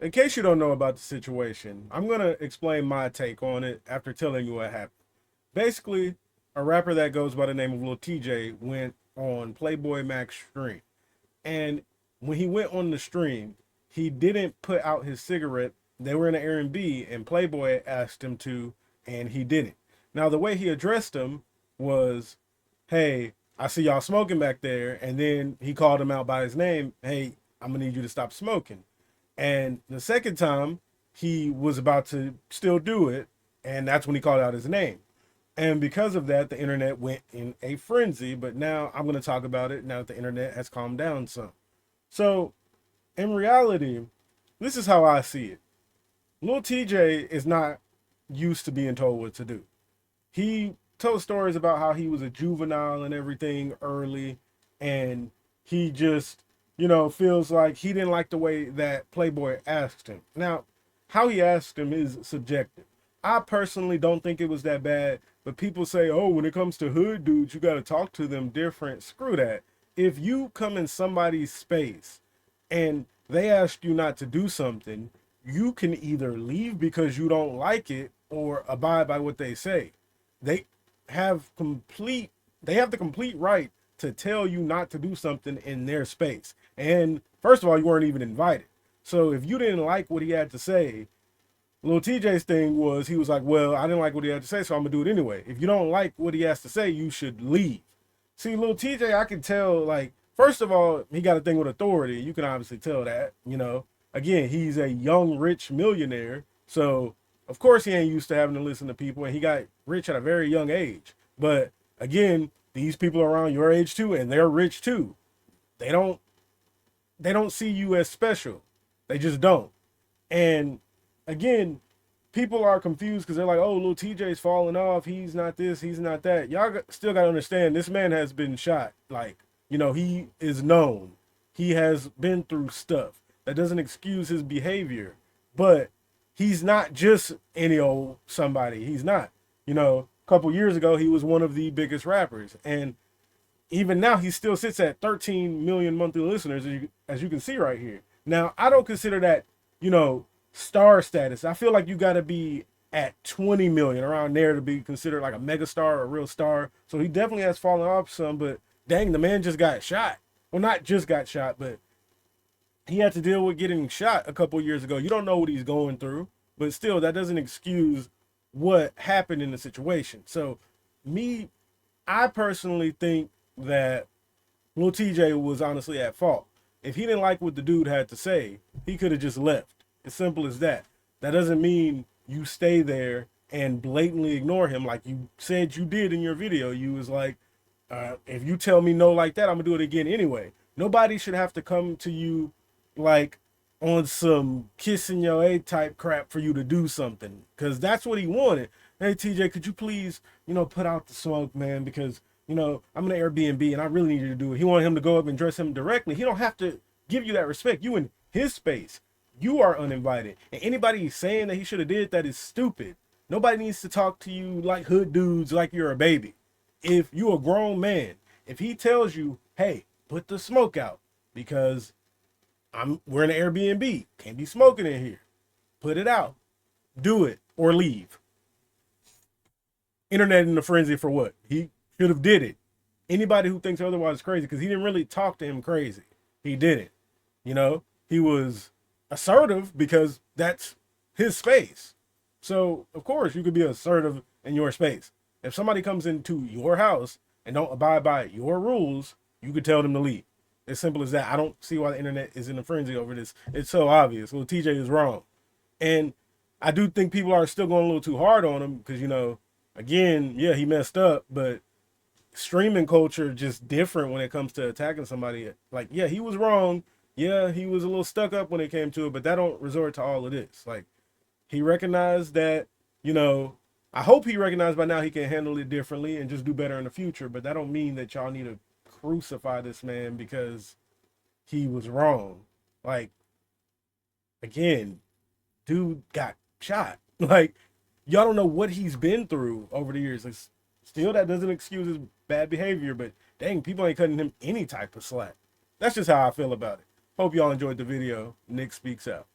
in case you don't know about the situation, I'm gonna explain my take on it after telling you what happened. Basically, a rapper that goes by the name of Lil Tjay went on Plaqueboymax stream, and when he went on the stream, he didn't put out his cigarette. They were in an Airbnb, and Playboy asked him to, and he didn't. Now, the way he addressed him was, "Hey, I see y'all smoking back there," and then he called him out by his name. "Hey, I'm gonna need you to stop smoking." And the second time, he was about to still do it, and that's when he called out his name. And because of that, the internet went in a frenzy. But now I'm going to talk about it now that the internet has calmed down some. So, in reality, this is how I see it. Lil TJ is not used to being told what to do. He told stories about how he was a juvenile and everything early, and he just, feels like he didn't like the way that Playboy asked him. Now, how he asked him is subjective. I personally don't think it was that bad, but people say, oh, when it comes to hood dudes, you got to talk to them different. Screw that. If you come in somebody's space and they ask you not to do something, you can either leave because you don't like it or abide by what they say. They have complete they have the complete right to tell you not to do something in their space. And first of all, you weren't even invited. So if you didn't like what he had to say, Lil TJ's thing was he was like, well, I didn't like what he had to say, so I'm gonna do it anyway. If you don't like what he has to say, you should leave. See, Lil TJ, I can tell, like, first of all, he got a thing with authority. You can obviously tell that. Again, he's a young, rich millionaire. So, of course, he ain't used to having to listen to people, and he got rich at a very young age. But again, these people are around your age too, and they're rich too. They don't they don't see you as special. They just don't. And again, people are confused because they're like, oh, Lil TJ's falling off. He's not this, he's not that. Still got to understand this man has been shot. Like, he is known. He has been through stuff. That doesn't excuse his behavior. But he's not just any old somebody. He's not. A couple years ago, he was one of the biggest rappers. And even now, he still sits at 13 million monthly listeners, as you can see right here. Now, I don't consider that, star status. I feel like you got to be at 20 million around there to be considered like a mega star or a real star. So he definitely has fallen off some, but dang, the man just got shot. Well, not just got shot, but he had to deal with getting shot a couple years ago. You don't know what he's going through, but still, that doesn't excuse what happened in the situation. So, me, I personally think that Lil TJ was honestly at fault. If he didn't like what the dude had to say, he could have just left. As simple as that. That doesn't mean you stay there and blatantly ignore him like you said you did in your video. You was like, if you tell me no like that, I'm gonna do it again anyway. Nobody should have to come to you like on some kissing your A type crap for you to do something. Cause that's what he wanted. Hey TJ, could you please, put out the smoke, man? Because, I'm in an Airbnb and I really need you to do it. He wanted him to go up and dress him directly. He don't have to give you that respect. You in his space. You are uninvited. And anybody saying that he should have did that is stupid. Nobody needs to talk to you like hood dudes like you're a baby. If you a grown man, if he tells you, hey, put the smoke out because we're in an Airbnb. Can't be smoking in here. Put it out. Do it or leave. Internet in a frenzy for what? He should have did it. Anybody who thinks otherwise is crazy because he didn't really talk to him crazy. He didn't. He was assertive because that's his space. So, of course, you could be assertive in your space. If somebody comes into your house and don't abide by your rules, you could tell them to leave. As simple as that. I don't see why the internet is in a frenzy over this. It's so obvious. Well, TJ is wrong. And I do think people are still going a little too hard on him because, again, yeah, he messed up, but streaming culture just different when it comes to attacking somebody. Like, yeah, he was wrong. Yeah, he was a little stuck up when it came to it, but that don't resort to all of this. Like, he recognized that, I hope he recognized by now he can handle it differently and just do better in the future, but that don't mean that y'all need to crucify this man because he was wrong. Like, again, dude got shot. Like, y'all don't know what he's been through over the years. Like, still, that doesn't excuse his bad behavior, but dang, people ain't cutting him any type of slack. That's just how I feel about it. Hope y'all enjoyed the video. Nick speaks out.